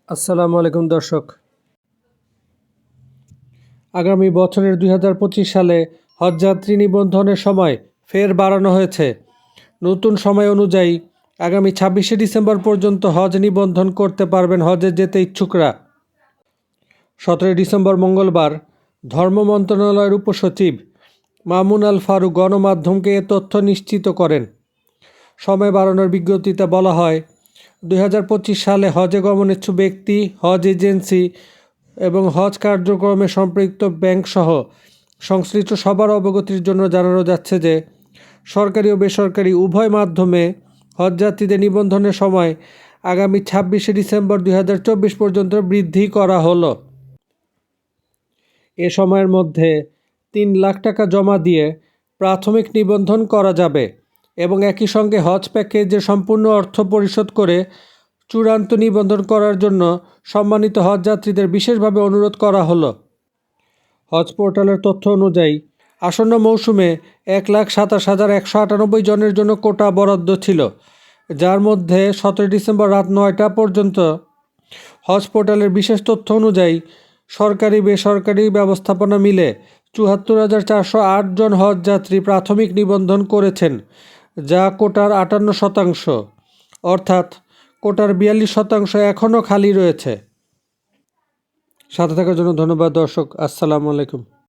আসসালামু আলাইকুম দর্শক। আগামী বছরের 2025 সালে হজযাত্রী নিবন্ধনের সময় ফের বাড়ানো হয়েছে। নতুন সময় অনুযায়ী আগামী 26শে ডিসেম্বর পর্যন্ত হজ নিবন্ধন করতে পারবেন হজে যেতে ইচ্ছুকরা। 17 ডিসেম্বর মঙ্গলবার ধর্ম মন্ত্রণালয়ের উপসচিব মামুন আল ফারুক গণমাধ্যমকে এ তথ্য নিশ্চিত করেন। সময় বাড়ানোর বিজ্ঞপ্তিতে বলা হয়, 2025 সালে হজে গমনেচ্ছু ব্যক্তি, হজ এজেন্সি এবং হজ কার্যক্রমে সম্পৃক্ত ব্যাংকসহ সংশ্লিষ্ট সবার অবগতির জন্য জানানো যাচ্ছে যে সরকারি ও বেসরকারি উভয় মাধ্যমে হজযাত্রীদের নিবন্ধনের সময় আগামী 26শে ডিসেম্বর 2024 পর্যন্ত বৃদ্ধি করা হলো। এ সময়ের মধ্যে 3 লাখ টাকা জমা দিয়ে প্রাথমিক নিবন্ধন করা যাবে এবং একই সঙ্গে হজ প্যাকেজের সম্পূর্ণ অর্থ পরিশোধ করে চূড়ান্ত নিবন্ধন করার জন্য সম্মানিত হজযাত্রীদের বিশেষভাবে অনুরোধ করা হলো। হজ পোর্টালের তথ্য অনুযায়ী আসন্ন মৌসুমে 1,27,198 জনের জন্য কোটা বরাদ্দ ছিল, যার মধ্যে 17 ডিসেম্বর রাত 9টা পর্যন্ত হজ পোর্টালের বিশেষ তথ্য অনুযায়ী সরকারি বেসরকারি ব্যবস্থাপনা মিলে 74,408 জন হজযাত্রী প্রাথমিক নিবন্ধন করেছেন, যা কোটার 58%। অর্থাৎ কোটার 42% এখনও খালি রয়েছে। সাথে থাকার জন্য ধন্যবাদ দর্শক। আসসালামু আলাইকুম।